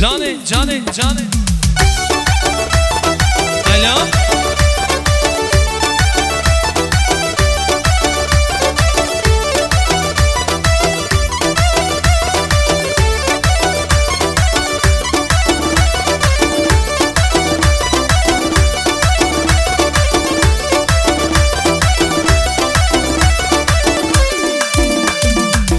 Cane, cane, cane. Alo.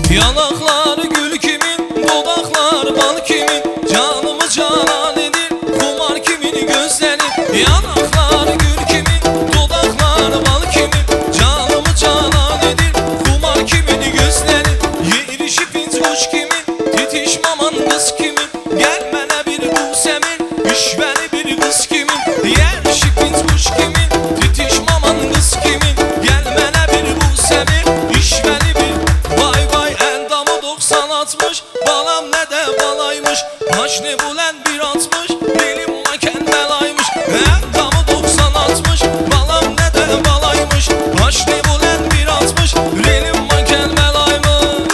Yanaklar gül kimin, dudaklar bal kimin, canımı canan edir, kumar kimin gözleri. Yanaklar gül kimin, dudaklar bal kimin, canımı canan edir, kumar kimin gözleri. Yerişi pinç kuş kimin, titişmaman kız kimin, gelmene bir bu semir, işveli bir kız kimin. Yerişi pinç kuş kimin, titişmaman kız kimin, gelmene bir bu semir, işveli bir. Vay vay endamı 90-60, balam ne de balaymış, başını bulen 1.60, dilim maken belaymış. Endamı 90-60, balam ne de balaymış, başını bulen 1.60, dilim maken belaymış.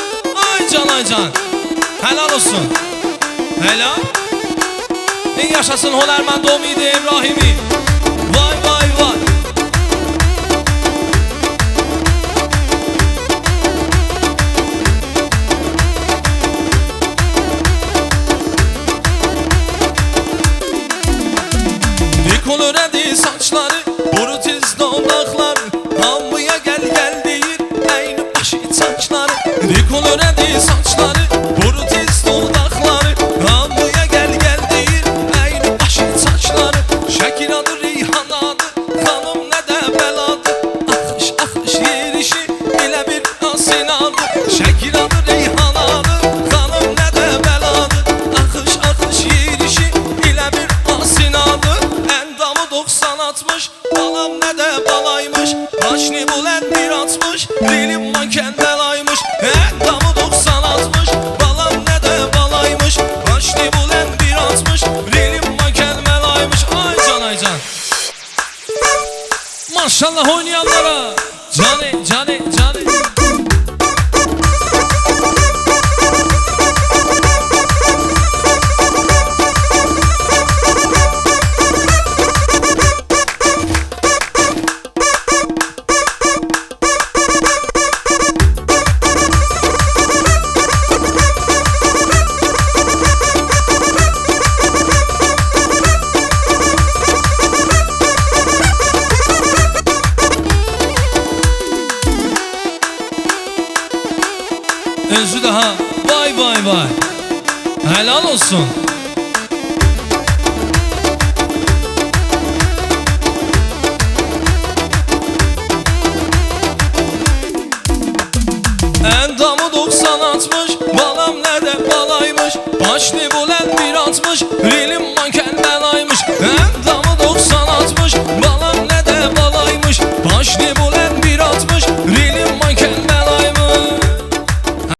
Ay can ay can, helal olsun. Helal. Ne yaşasın Honerman Domidi İbrahimi. Vay vay vay. Koloredi saçları, brutiz dodakları, hamıya gel gel deyir, eyni başı saçları. Koloredi saçları, brutiz dodakları, hamıya gel gel deyir, eyni başı saçları. Şəkil adı Reyhan adı, xanım ne de beladı, axış axış yerişi, elə bir asin adı. Şəkil adı Reyhan adı, xanım ne de beladı, axış axış yerişi, elə bir asin adı. 90-60, balam ne de balaymış, başını bulen 1.60, dilim maken belaymış. Endamı 90-60, balam ne de balaymış, başını bulen 1.60, dilim maken belaymış. Ay can ay can. Maşallah oynayanlara. Cane cane cane. Özü daha vay vay vay. Helal olsun.